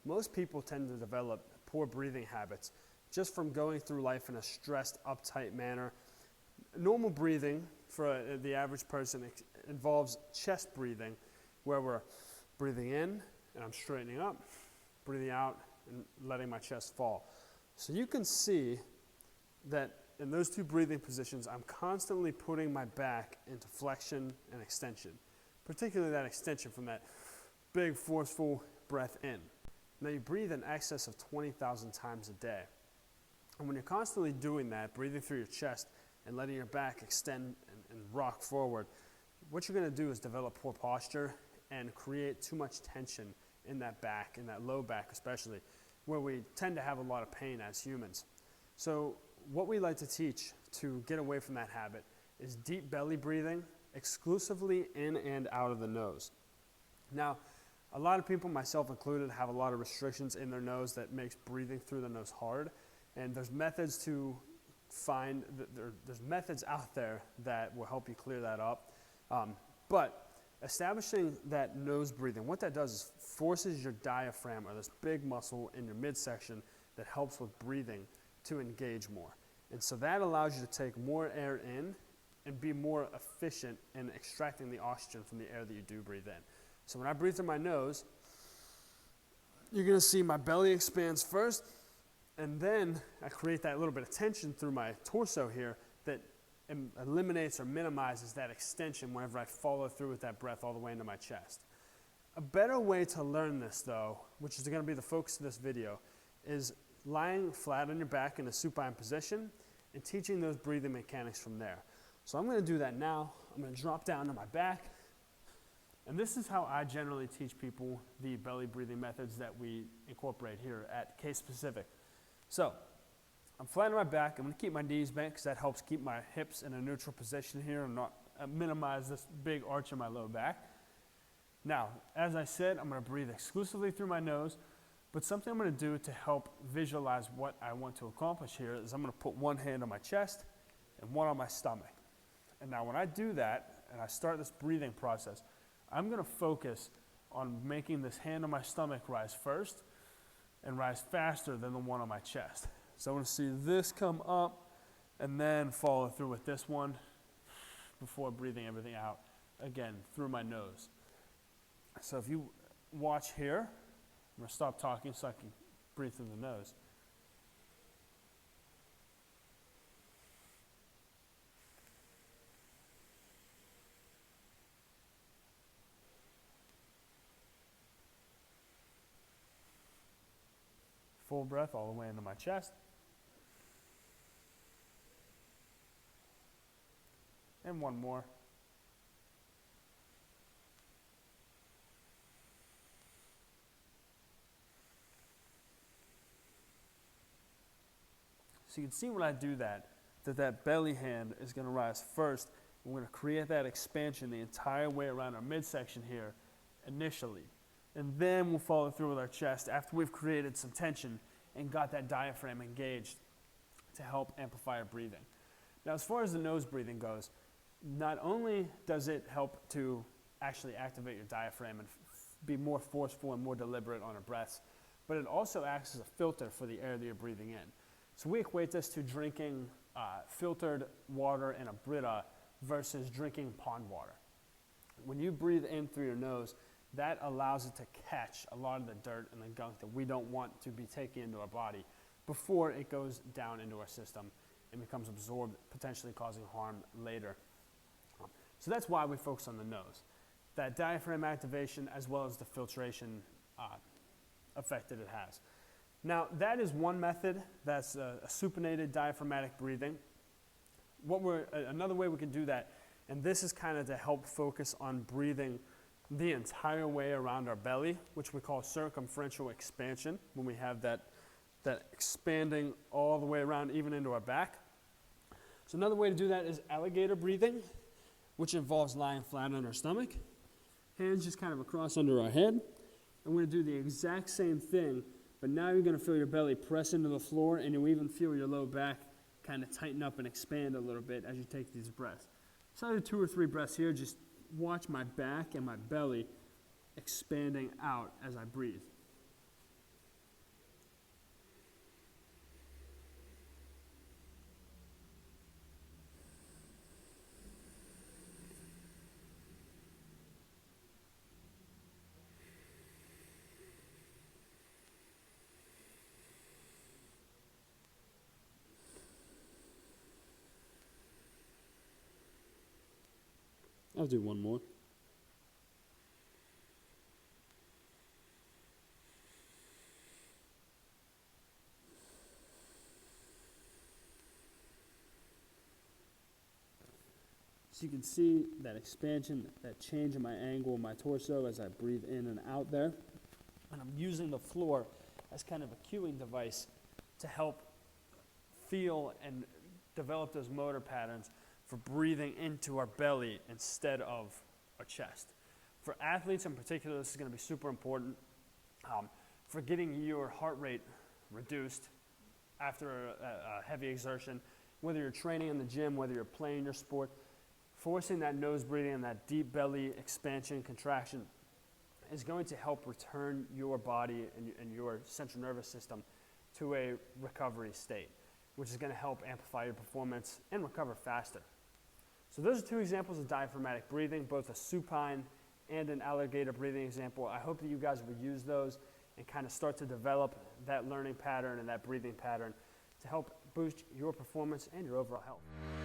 most people tend to develop poor breathing habits just from going through life in a stressed, uptight manner. Normal breathing for the average person involves chest breathing, where we're breathing in and I'm straightening up, breathing out and letting my chest fall. So you can see that in those two breathing positions, I'm constantly putting my back into flexion and extension, particularly that extension from that big, forceful breath in. Now you breathe in excess of 20,000 times a day. And when you're constantly doing that, breathing through your chest and letting your back extend and rock forward, what you're going to do is develop poor posture and create too much tension in that back, in that low back especially, where we tend to have a lot of pain as humans. So what we like to teach to get away from that habit is deep belly breathing, exclusively in and out of the nose. Now, a lot of people, myself included, have a lot of restrictions in their nose that makes breathing through the nose hard. And there's methods to find, there's methods out there that will help you clear that up. But establishing that nose breathing, what that does is forces your diaphragm, or this big muscle in your midsection that helps with breathing, to engage more. And so that allows you to take more air in and be more efficient in extracting the oxygen from the air that you do breathe in. So when I breathe through my nose, you're going to see my belly expands first, and then I create that little bit of tension through my torso here that eliminates or minimizes that extension whenever I follow through with that breath all the way into my chest. A better way to learn this, though, which is going to be the focus of this video, is lying flat on your back in a supine position and teaching those breathing mechanics from there. So I'm going to do that now. I'm going to drop down to my back. And this is how I generally teach people the belly breathing methods that we incorporate here at Case Specific. So I'm flat on my back. I'm going to keep my knees bent because that helps keep my hips in a neutral position here and not minimize this big arch in my low back. Now, as I said, I'm going to breathe exclusively through my nose, but something I'm going to do to help visualize what I want to accomplish here is I'm going to put one hand on my chest and one on my stomach. And now when I do that and I start this breathing process, I'm going to focus on making this hand on my stomach rise first and rise faster than the one on my chest. So I want to see this come up and then follow through with this one before breathing everything out, again, through my nose. So if you watch here, I'm going to stop talking so I can breathe through the nose. Full breath all the way into my chest. And one more. So you can see when I do that belly hand is going to rise first. We're going to create that expansion the entire way around our midsection here initially. And then we'll follow through with our chest after we've created some tension and got that diaphragm engaged to help amplify our breathing. Now, as far as the nose breathing goes, not only does it help to actually activate your diaphragm and be more forceful and more deliberate on our breaths, but it also acts as a filter for the air that you're breathing in. So we equate this to drinking filtered water in a Brita versus drinking pond water. When you breathe in through your nose, that allows it to catch a lot of the dirt and the gunk that we don't want to be taken into our body before it goes down into our system and becomes absorbed, potentially causing harm later. So that's why we focus on the nose. That diaphragm activation as well as the filtration effect that it has. Now, that is one method. That's a supinated diaphragmatic breathing. Another way we can do that, and this is kind of to help focus on breathing the entire way around our belly, which we call circumferential expansion, when we have that expanding all the way around, even into our back. So another way to do that is alligator breathing, which involves lying flat on our stomach, hands just kind of across under our head. And we're going to do the exact same thing, but now you're going to feel your belly press into the floor, and you'll even feel your low back kind of tighten up and expand a little bit as you take these breaths. So I do 2 or 3 breaths here. Just watch my back and my belly expanding out as I breathe. I'll do one more. So you can see that expansion, that change in my angle of my torso as I breathe in and out there. And I'm using the floor as kind of a cueing device to help feel and develop those motor patterns for breathing into our belly instead of our chest. For athletes in particular, this is going to be super important for getting your heart rate reduced after a heavy exertion, whether you're training in the gym, whether you're playing your sport. Forcing that nose breathing and that deep belly expansion, contraction is going to help return your body and your central nervous system to a recovery state, which is going to help amplify your performance and recover faster. So those are two examples of diaphragmatic breathing, both a supine and an alligator breathing example. I hope that you guys will use those and kind of start to develop that learning pattern and that breathing pattern to help boost your performance and your overall health.